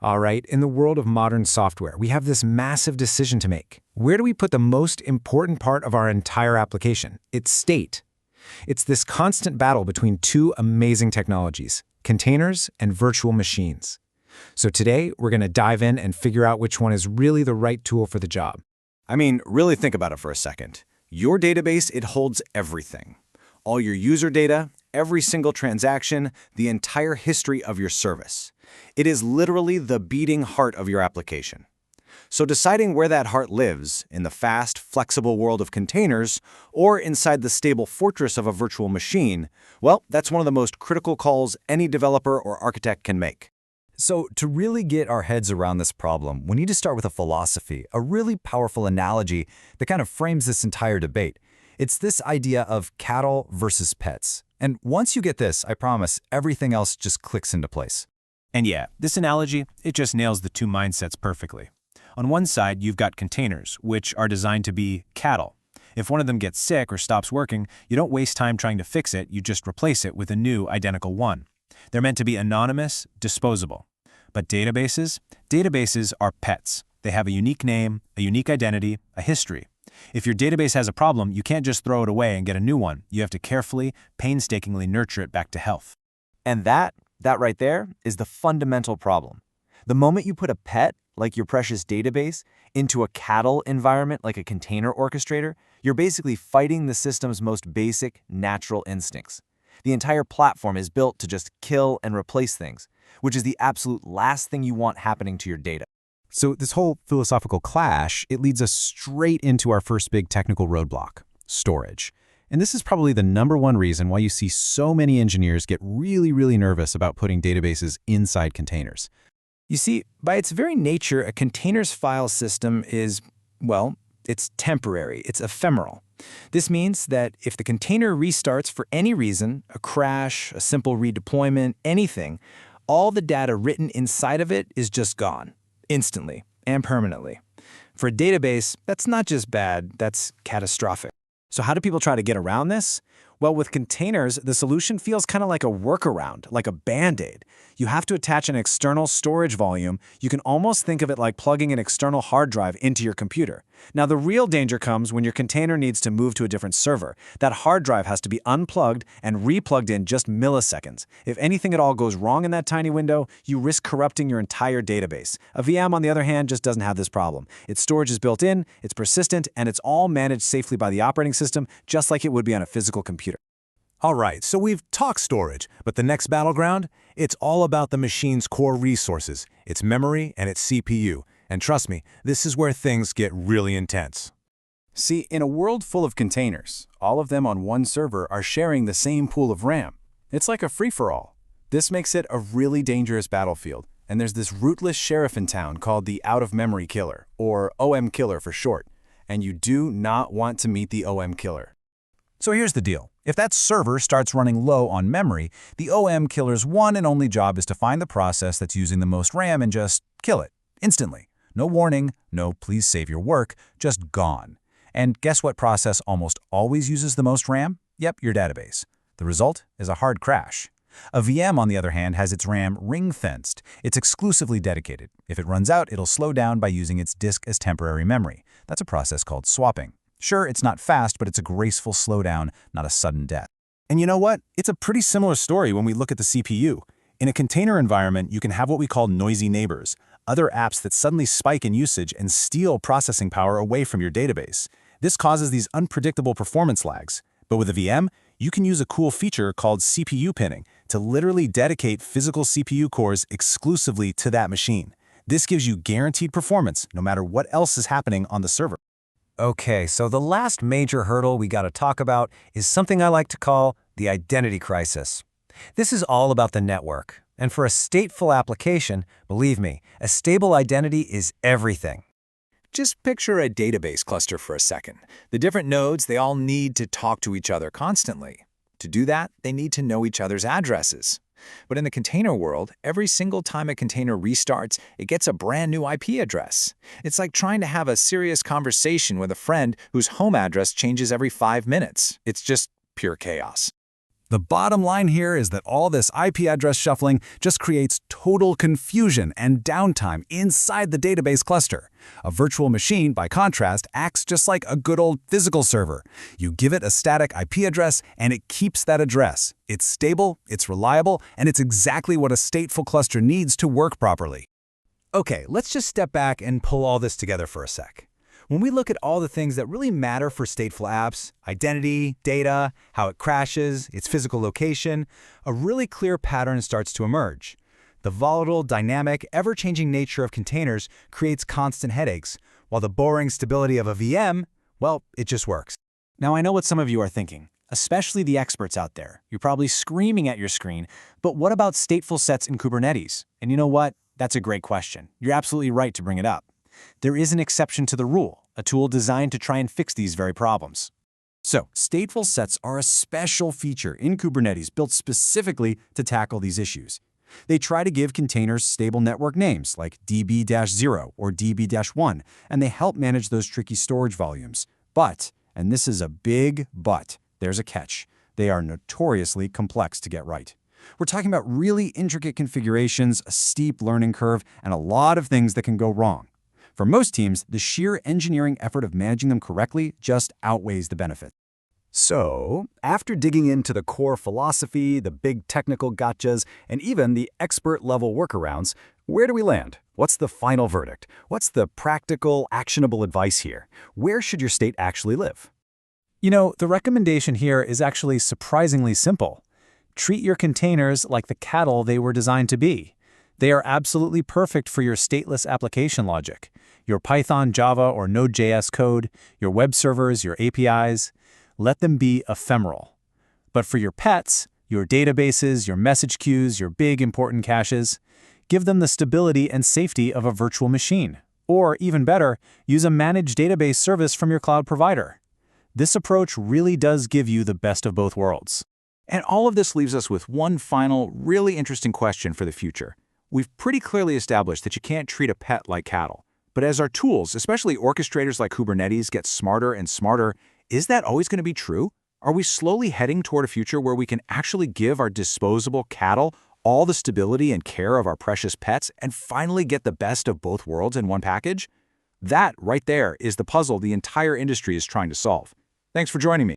All right, in the world of modern software, we have this massive decision to make. Where do we put the most important part of our entire application? It's state. It's this constant battle between two amazing technologies, containers and virtual machines. So today, we're going to dive in and figure out which one is really the right tool for the job. I mean, really think about it for a second. Your database, it holds everything. All your user data, every single transaction, the entire history of your service. It is literally the beating heart of your application. So deciding where that heart lives, in the fast, flexible world of containers, or inside the stable fortress of a virtual machine, well, that's one of the most critical calls any developer or architect can make. So to really get our heads around this problem, we need to start with a philosophy, a really powerful analogy that kind of frames this entire debate. It's this idea of cattle versus pets. And once you get this, I promise, everything else just clicks into place. And yeah, this analogy, it just nails the two mindsets perfectly. On one side, you've got containers, which are designed to be cattle. If one of them gets sick or stops working, you don't waste time trying to fix it, you just replace it with a new, identical one. They're meant to be anonymous, disposable. But databases are pets. They have a unique name, a unique identity, a history. If your database has a problem, you can't just throw it away and get a new one. You have to carefully, painstakingly nurture it back to health. And that right there is the fundamental problem. The moment you put a pet, like your precious database, into a cattle environment like a container orchestrator, you're basically fighting the system's most basic, natural instincts. The entire platform is built to just kill and replace things, which is the absolute last thing you want happening to your data. So this whole philosophical clash, it leads us straight into our first big technical roadblock, storage. And this is probably the #1 reason why you see so many engineers get really nervous about putting databases inside containers. You see, by its very nature, a container's file system is, well, it's temporary, it's ephemeral. This means that if the container restarts for any reason, a crash, a simple redeployment, anything, all the data written inside of it is just gone, instantly and permanently. For a database, that's not just bad, that's catastrophic. So how do people try to get around this? Well, with containers, the solution feels kind of like a workaround, like a Band-Aid. You have to attach an external storage volume. You can almost think of it like plugging an external hard drive into your computer. Now, the real danger comes when your container needs to move to a different server. That hard drive has to be unplugged and replugged in just milliseconds. If anything at all goes wrong in that tiny window, you risk corrupting your entire database. A VM, on the other hand, just doesn't have this problem. Its storage is built in, it's persistent, and it's all managed safely by the operating system, just like it would be on a physical computer. All right, so we've talked storage, but the next battleground, it's all about the machine's core resources, its memory and its CPU. And trust me, this is where things get really intense. See, in a world full of containers, all of them on one server are sharing the same pool of RAM. It's like a free-for-all. This makes it a really dangerous battlefield, and there's this rootless sheriff in town called the out-of-memory killer, or OM killer for short, and you do not want to meet the OM killer. So here's the deal. If that server starts running low on memory, the OM killer's one and only job is to find the process that's using the most RAM and just kill it, instantly. No warning, no please save your work, just gone. And guess what process almost always uses the most RAM? Yep, your database. The result is a hard crash. A VM, on the other hand, has its RAM ring-fenced. It's exclusively dedicated. If it runs out, it'll slow down by using its disk as temporary memory. That's a process called swapping. Sure, it's not fast, but it's a graceful slowdown, not a sudden death. And you know what? It's a pretty similar story when we look at the CPU. In a container environment, you can have what we call noisy neighbors, other apps that suddenly spike in usage and steal processing power away from your database. This causes these unpredictable performance lags. But with a VM, you can use a cool feature called CPU pinning to literally dedicate physical CPU cores exclusively to that machine. This gives you guaranteed performance no matter what else is happening on the server. Okay, so the last major hurdle we got to talk about is something I like to call the identity crisis. This is all about the network, and for a stateful application, believe me, a stable identity is everything. Just picture a database cluster for a second. The different nodes, they all need to talk to each other constantly. To do that, they need to know each other's addresses. But in the container world, every single time a container restarts, it gets a brand new IP address. It's like trying to have a serious conversation with a friend whose home address changes every 5 minutes. It's just pure chaos. The bottom line here is that all this IP address shuffling just creates total confusion and downtime inside the database cluster. A virtual machine, by contrast, acts just like a good old physical server. You give it a static IP address, and it keeps that address. It's stable, it's reliable, and it's exactly what a stateful cluster needs to work properly. Okay, let's just step back and pull all this together for a sec. When we look at all the things that really matter for stateful apps, identity, data, how it crashes, its physical location, a really clear pattern starts to emerge. The volatile, dynamic, ever-changing nature of containers creates constant headaches, while the boring stability of a VM, well, it just works. Now, I know what some of you are thinking, especially the experts out there. You're probably screaming at your screen, but what about stateful sets in Kubernetes? And you know what? That's a great question. You're absolutely right to bring it up. There is an exception to the rule, a tool designed to try and fix these very problems. So, stateful sets are a special feature in Kubernetes built specifically to tackle these issues. They try to give containers stable network names like DB-0 or DB-1, and they help manage those tricky storage volumes. But, and this is a big but, there's a catch, they are notoriously complex to get right. We're talking about really intricate configurations, a steep learning curve, and a lot of things that can go wrong. For most teams, the sheer engineering effort of managing them correctly just outweighs the benefit. So, after digging into the core philosophy, the big technical gotchas, and even the expert-level workarounds, where do we land? What's the final verdict? What's the practical, actionable advice here? Where should your state actually live? You know, the recommendation here is actually surprisingly simple. Treat your containers like the cattle they were designed to be. They are absolutely perfect for your stateless application logic, your Python, Java, or Node.js code, your web servers, your APIs. Let them be ephemeral. But for your pets, your databases, your message queues, your big important caches, give them the stability and safety of a virtual machine. Or, even better, use a managed database service from your cloud provider. This approach really does give you the best of both worlds. And all of this leaves us with one final, really interesting question for the future. We've pretty clearly established that you can't treat a pet like cattle. But as our tools, especially orchestrators like Kubernetes, get smarter and smarter, is that always going to be true? Are we slowly heading toward a future where we can actually give our disposable cattle all the stability and care of our precious pets and finally get the best of both worlds in one package? That, right there, is the puzzle the entire industry is trying to solve. Thanks for joining me.